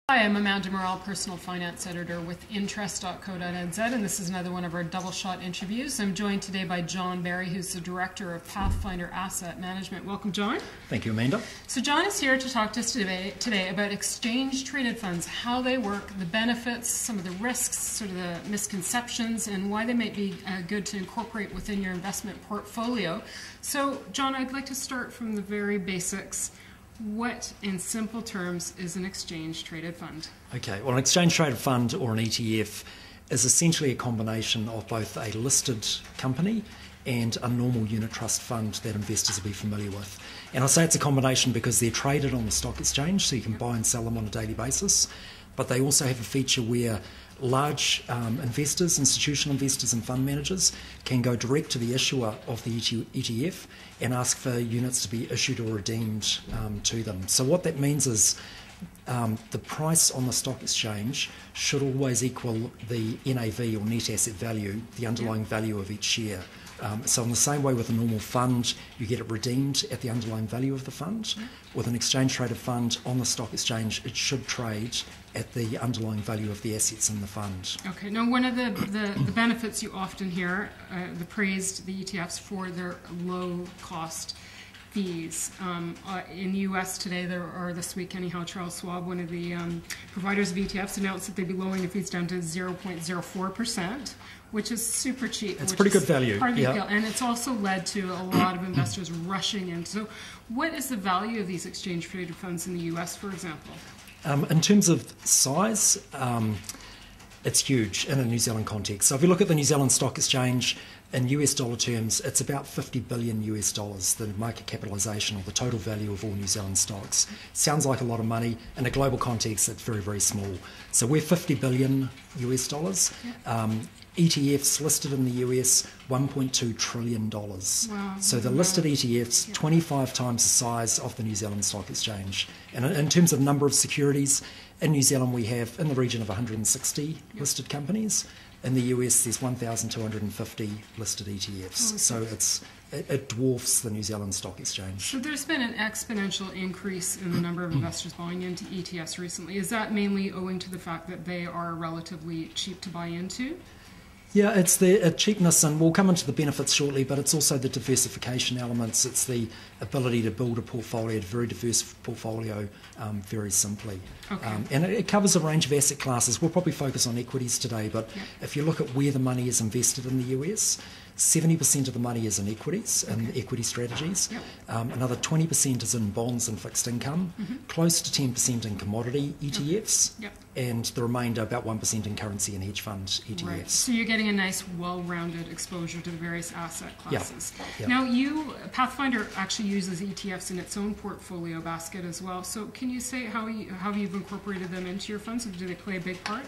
Hi, I'm Amanda Morrall, Personal Finance Editor with Interest.co.nz, and this is another one of our double shot interviews. I'm joined today by John Barry, who's the Director of Pathfinder Asset Management. Welcome, John. Thank you, Amanda. So John is here to talk to us today about exchange-traded funds, how they work, the benefits, some of the risks, sort of the misconceptions, and why they might be good to incorporate within your investment portfolio. So, John, I'd like to start from the very basics. What, in simple terms, is an exchange-traded fund? Okay, well, an exchange-traded fund or an ETF is essentially a combination of both a listed company and a normal unit trust fund that investors will be familiar with. And I say it's a combination because they're traded on the stock exchange, so you can buy and sell them on a daily basis. But they also have a feature where large investors, institutional investors and fund managers can go direct to the issuer of the ETF and ask for units to be issued or redeemed to them. So what that means is the price on the stock exchange should always equal the NAV or net asset value, the underlying value of each share. So in the same way with a normal fund, you get it redeemed at the underlying value of the fund. With an exchange-traded fund on the stock exchange, it should trade at the underlying value of the assets in the fund. Okay. Now, one of the benefits you often hear, the ETFs for their low-cost fees. In the U.S. today, or this week anyhow, Charles Schwab, one of the providers of ETFs, announced that they'd be lowering the fees down to 0.04%, which is super cheap. It's pretty good value. Yeah. And it's also led to a lot of investors rushing in. So what is the value of these exchange-traded funds in the U.S., for example? In terms of size, it's huge in a New Zealand context. So if you look at the New Zealand Stock Exchange, in US dollar terms, it's about 50 billion US dollars, the market capitalisation or the total value of all New Zealand stocks. Sounds like a lot of money. In a global context, it's very, very small. So we're 50 billion US dollars. ETFs listed in the US, $1.2 trillion. Wow. So the listed ETFs, 25 times the size of the New Zealand Stock Exchange. And in terms of number of securities, in New Zealand we have in the region of 160 listed companies. In the US, there's 1,250 listed ETFs. So it dwarfs the New Zealand Stock Exchange. So there's been an exponential increase in the number of investors buying into ETFs recently. Is that mainly owing to the fact that they are relatively cheap to buy into? Yeah, it's the cheapness, and we'll come into the benefits shortly, but it's also the diversification elements. It's the ability to build a portfolio, a very diverse portfolio, very simply. Okay. And it covers a range of asset classes. We'll probably focus on equities today, but if you look at where the money is invested in the US, 70% of the money is in equities and equity strategies. Another 20% is in bonds and fixed income, close to 10% in commodity ETFs, and the remainder, about 1% in currency and hedge fund ETFs. Right. So you're getting a nice, well-rounded exposure to the various asset classes. Now, Pathfinder actually uses ETFs in its own portfolio basket as well. So can you say how you've incorporated them into your funds? Do they play a big part?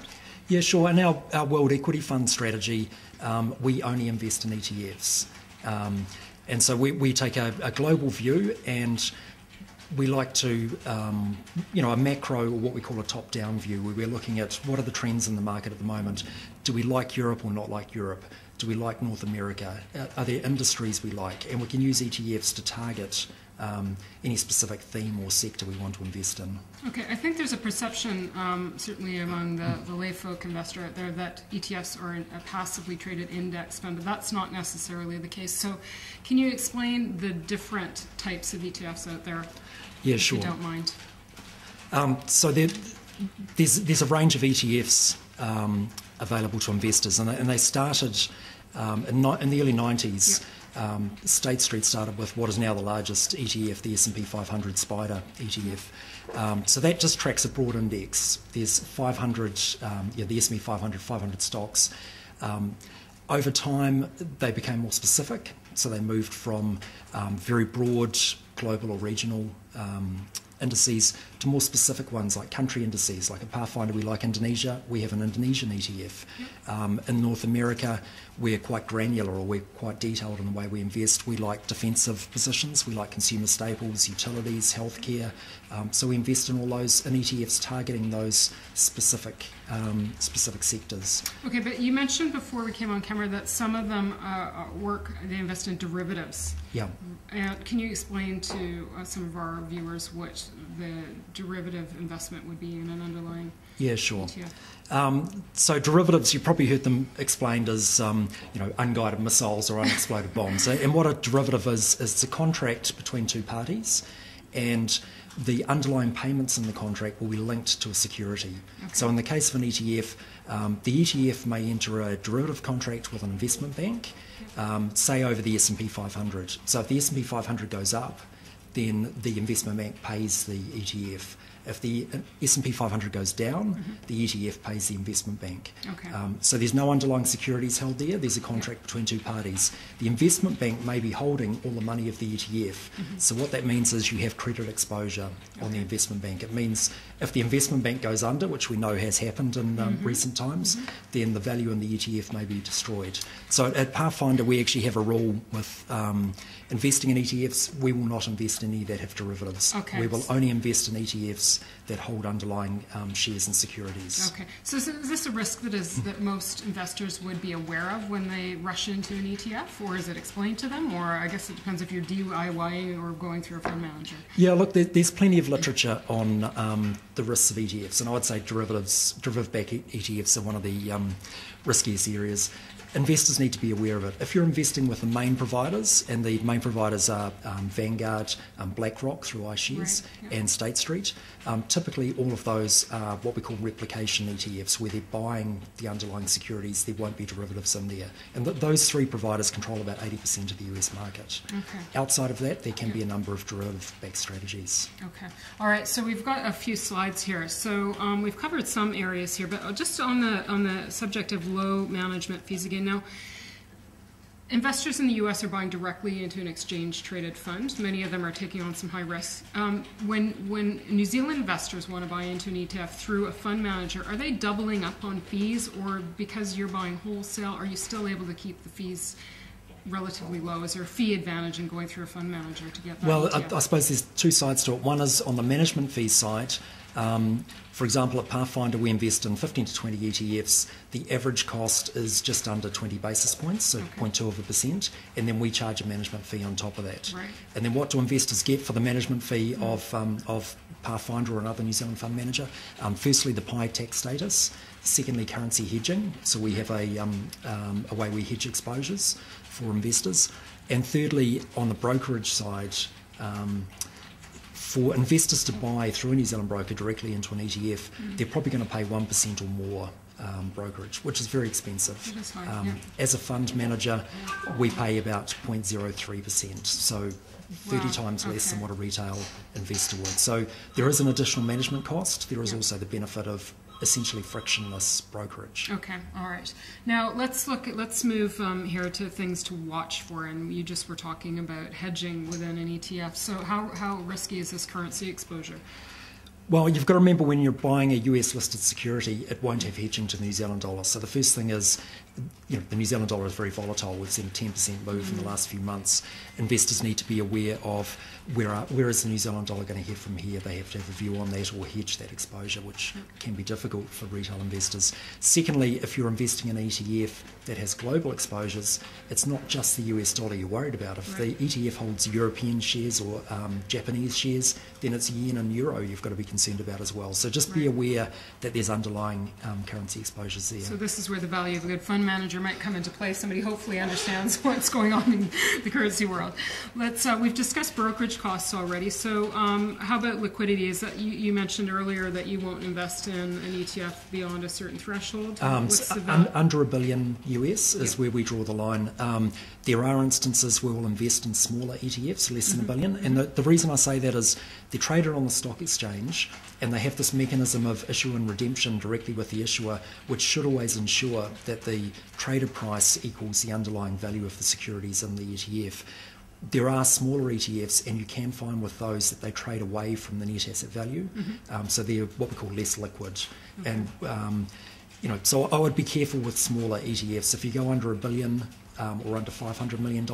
Yeah, sure. In our World Equity Fund strategy, we only invest in ETFs. And so we take a global view, and we like to, a macro, or what we call a top-down view, where we're looking at what are the trends in the market at the moment. Do we like Europe or not like Europe? Do we like North America? Are there industries we like? And we can use ETFs to target any specific theme or sector we want to invest in. Okay, I think there's a perception, certainly among the layfolk investor out there, that ETFs are a passively traded index fund, but that's not necessarily the case. So can you explain the different types of ETFs out there, if you don't mind? So there's a range of ETFs available to investors, and they started in the early 90s. State Street started with what is now the largest ETF, the S&P 500 SPDR ETF. So that just tracks a broad index. There's 500, the S&P 500 stocks. Over time, they became more specific. So they moved from very broad global or regional indices to more specific ones like country indices. Like a Pathfinder, we like Indonesia, we have an Indonesian ETF. In North America, we're quite granular, or we're quite detailed in the way we invest. We like defensive positions, we like consumer staples, utilities, healthcare, So we invest in all those in ETFs targeting those specific sectors. Okay, but you mentioned before we came on camera that some of them they invest in derivatives. Yeah. Can you explain to some of our viewers what the derivative investment would be in an underlying Yeah, sure. ETF? So derivatives, you probably heard them explained as unguided missiles or unexploded bombs. And what a derivative is it's a contract between two parties, and the underlying payments in the contract will be linked to a security. Okay. So in the case of an ETF, the ETF may enter a derivative contract with an investment bank, say over the S&P 500. So if the S&P 500 goes up, then the investment bank pays the ETF. If the S&P 500 goes down, the ETF pays the investment bank. Okay. So there's no underlying securities held there. There's a contract between two parties. The investment bank may be holding all the money of the ETF. So what that means is you have credit exposure on the investment bank. It means if the investment bank goes under, which we know has happened in recent times, then the value in the ETF may be destroyed. So at Pathfinder, we actually have a rule with investing in ETFs. We will not invest in any that have derivatives. Okay. We will only invest in ETFs that hold underlying shares and securities. Okay, so is this a risk that most investors would be aware of when they rush into an ETF, or is it explained to them, or I guess it depends if you're DIYing or going through a fund manager? Yeah, look, there's plenty of literature on the risks of ETFs, and I would say derivative-backed ETFs are one of the riskiest areas. Investors need to be aware of it. If you're investing with the main providers, and the main providers are Vanguard, BlackRock through iShares, and State Street, typically all of those are what we call replication ETFs, where they're buying the underlying securities. There won't be derivatives in there. And those three providers control about 80% of the US market. Okay. Outside of that, there can be a number of derivative-backed strategies. Okay. All right, so we've got a few slides here. So we've covered some areas here, but just on the subject of low management fees again. Now, investors in the U.S. are buying directly into an exchange-traded fund. Many of them are taking on some high risk. When New Zealand investors want to buy into an ETF through a fund manager, are they doubling up on fees, or because you're buying wholesale, are you still able to keep the fees relatively low? Is there a fee advantage in going through a fund manager to get that? Well, I suppose there's two sides to it. One is on the management fee side. For example, at Pathfinder, we invest in 15 to 20 ETFs. The average cost is just under 20 basis points, so 0.2%, and then we charge a management fee on top of that. Right. And then what do investors get for the management fee of Pathfinder or another New Zealand fund manager? Firstly, the PI tax status. Secondly, currency hedging. So we have a way we hedge exposures for investors. And thirdly, on the brokerage side, for investors to buy through a New Zealand broker directly into an ETF, they're probably going to pay 1% or more brokerage, which is very expensive. As a fund manager, we pay about 0.03%, so 30 times less than what a retail investor would. So there is an additional management cost. There is also the benefit of essentially frictionless brokerage. Okay, all right. Now let's move here to things to watch for, and you just were talking about hedging within an ETF. So how risky is this currency exposure? Well, you've got to remember when you're buying a US listed security, it won't have hedging to the New Zealand dollar. So the first thing is, the New Zealand dollar is very volatile. We've seen a 10% move in the last few months. Investors need to be aware of where is the New Zealand dollar going to head from here. They have to have a view on that or hedge that exposure, which can be difficult for retail investors. Secondly, if you're investing in an ETF that has global exposures, it's not just the US dollar you're worried about. If the ETF holds European shares or Japanese shares, then it's yen and euro you've got to be concerned about as well. So just be aware that there's underlying currency exposures there. So this is where the value of a good fund manager might come into play. Somebody hopefully understands what's going on in the currency world. We've discussed brokerage costs already. So how about liquidity? Is that you mentioned earlier that you won't invest in an ETF beyond a certain threshold? Under $1 billion US is where we draw the line. There are instances where we'll invest in smaller ETFs, less than $1 billion. And the reason I say that is they're traded on the stock exchange, and they have this mechanism of issue and redemption directly with the issuer, which should always ensure that the traded price equals the underlying value of the securities in the ETF. There are smaller ETFs, and you can find with those that they trade away from the net asset value, so they're what we call less liquid. And so I would be careful with smaller ETFs. If you go under $1 billion, or under $500 million,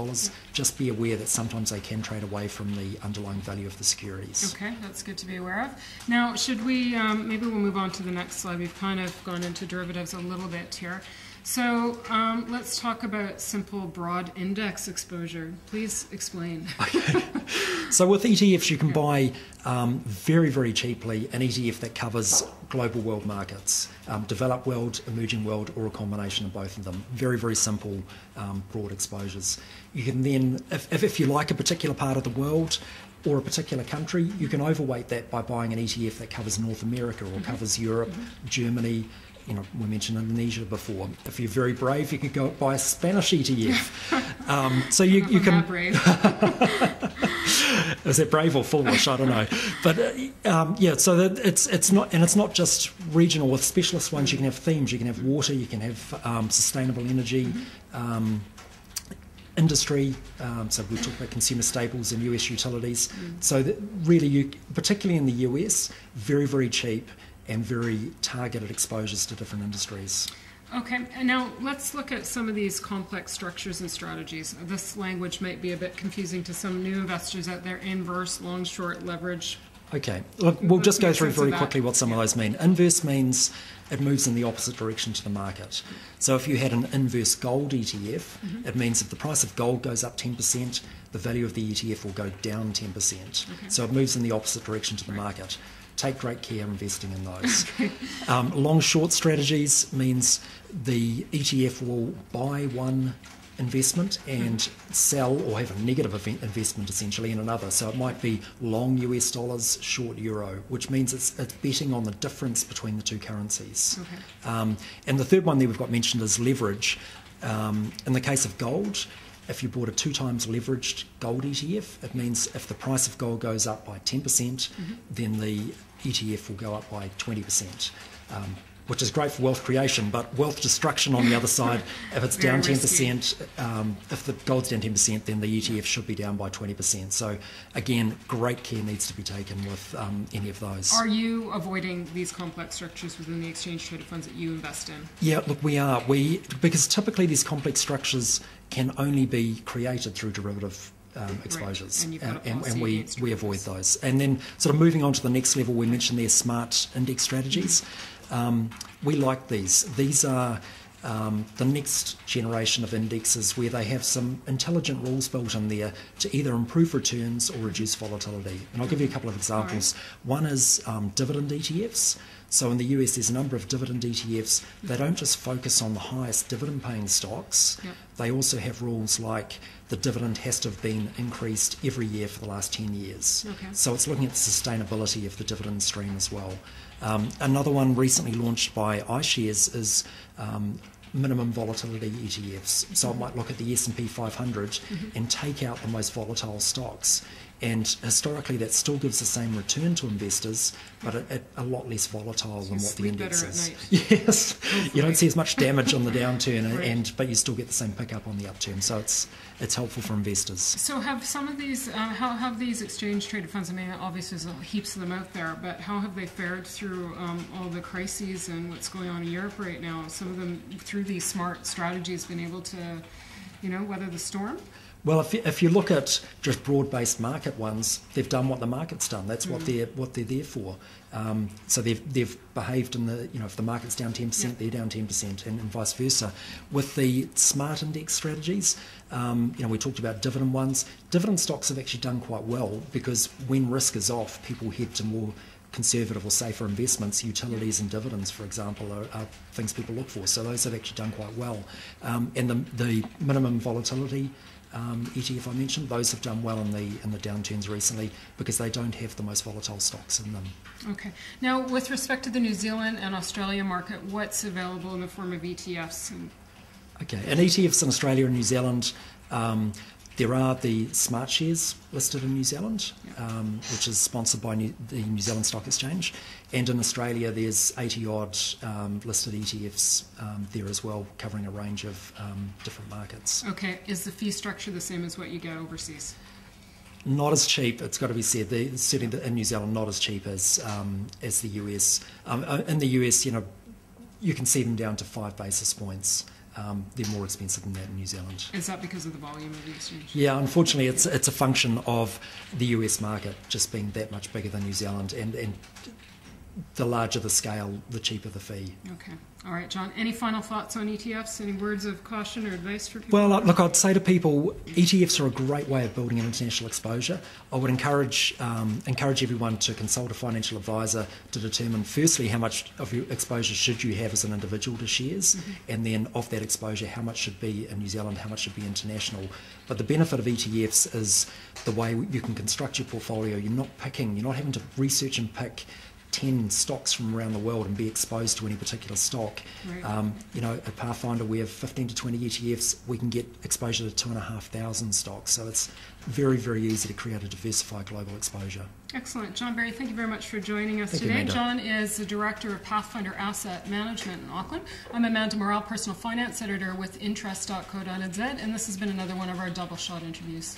just be aware that sometimes they can trade away from the underlying value of the securities. Okay, that's good to be aware of. Now, should we, maybe we'll move on to the next slide. We've kind of gone into derivatives a little bit here. So let's talk about simple broad index exposure. Please explain. Okay. So with ETFs, you can buy very, very cheaply an ETF that covers global world markets, developed world, emerging world, or a combination of both of them. Very, very simple, broad exposures. You can then, if you like a particular part of the world or a particular country, you can overweight that by buying an ETF that covers North America or covers Europe, Germany. You know, we mentioned Indonesia before. If you're very brave, you could go buy a Spanish ETF. So you can. Brave. Is that brave or foolish? I don't know. But yeah, so that it's not just regional. With specialist ones, you can have themes. You can have water. You can have sustainable energy. Industry, so we talk about consumer staples and US utilities. So that really, particularly in the US, very, very cheap and very targeted exposures to different industries. Okay, and now let's look at some of these complex structures and strategies. This language might be a bit confusing to some new investors out there. Inverse, long, short, leverage. Okay, look, we'll just go through very quickly what some of those mean. Inverse means it moves in the opposite direction to the market. So if you had an inverse gold ETF, it means if the price of gold goes up 10%, the value of the ETF will go down 10%. Okay. So it moves in the opposite direction to the market. Take great care investing in those. Long short strategies means the ETF will buy one investment and sell or have a negative investment essentially in another. So it might be long US dollars, short euro, which means it's betting on the difference between the two currencies. Okay. And the third one that we've got mentioned is leverage. In the case of gold, if you bought a 2 times leveraged gold ETF, it means if the price of gold goes up by 10%, then the ETF will go up by 20%, which is great for wealth creation, but wealth destruction on the other side, if it's down 10%, if the gold's down 10%, then the ETF should be down by 20%. So again, great care needs to be taken with any of those. Are you avoiding these complex structures within the exchange-traded funds that you invest in? Yeah, look, we are. Because typically these complex structures can only be created through derivative exposures, right. and we avoid those. And then sort of moving on to the next level, we mentioned there smart index strategies. We like these. These are the next generation of indexes where they have some intelligent rules built in there to either improve returns or reduce volatility. And I'll give you a couple of examples. Right. One is dividend ETFs. So in the US, there's a number of dividend ETFs. They don't just focus on the highest dividend-paying stocks. Yep. They also have rules like the dividend has to have been increased every year for the last 10 years. Okay. So it's looking at the sustainability of the dividend stream as well. Another one recently launched by iShares is minimum volatility ETFs. So it might look at the S&P 500 and take out the most volatile stocks. And historically, that still gives the same return to investors, but a lot less volatile than what the index is. Yes, hopefully. You don't see as much damage on the downturn, right. but you still get the same pickup on the upturn. So it's helpful for investors. So have some of these, how have these exchange-traded funds? I mean, obviously there's heaps of them out there, but how have they fared through all the crises and what's going on in Europe right now? Some of them, through these smart strategies, been able to, weather the storm. Well, if you look at just broad-based market ones, they've done what the market's done. That's what they're there for. So they've behaved in the if the market's down 10%, they're down 10%, and vice versa. With the smart index strategies, we talked about dividend ones. Dividend stocks have actually done quite well because when risk is off, people head to more conservative or safer investments. Utilities and dividends, for example, are things people look for. So those have actually done quite well. And the minimum volatility ETF I mentioned, those have done well in the downturns recently because they don't have the most volatile stocks in them. Okay. Now, with respect to the New Zealand and Australia market, what's available in the form of ETFs? Okay, and ETFs in Australia and New Zealand, there are the Smart Shares listed in New Zealand, which is sponsored by the New Zealand Stock Exchange. And in Australia, there's 80-odd listed ETFs there as well, covering a range of different markets. Okay. Is the fee structure the same as what you get overseas? Not as cheap, it's got to be said. Certainly in New Zealand, not as cheap as the US. In the US, you can see them down to 5 basis points. they're more expensive than that in New Zealand. Is that because of the volume of the exchange? Yeah, unfortunately, it's a function of the US market just being that much bigger than New Zealand, and the larger the scale, the cheaper the fee. Okay. All right, John, any final thoughts on ETFs? Any words of caution or advice for people? Well, look, I'd say to people, ETFs are a great way of building an international exposure. I would encourage everyone to consult a financial advisor to determine, firstly, how much of your exposure should you have as an individual to shares, and then of that exposure, how much should be in New Zealand, how much should be international. But the benefit of ETFs is the way you can construct your portfolio. You're not having to research and pick 10 stocks from around the world and be exposed to any particular stock. Right. At Pathfinder we have 15 to 20 ETFs. We can get exposure to 2,500 stocks. So it's very, very easy to create a diversified global exposure. Excellent. John Barry, thank you very much for joining us Thank you, today. Amanda. John is the Director of Pathfinder Asset Management in Auckland. I'm Amanda Morrall, Personal Finance Editor with Interest.co.nz, and this has been another one of our Double Shot interviews.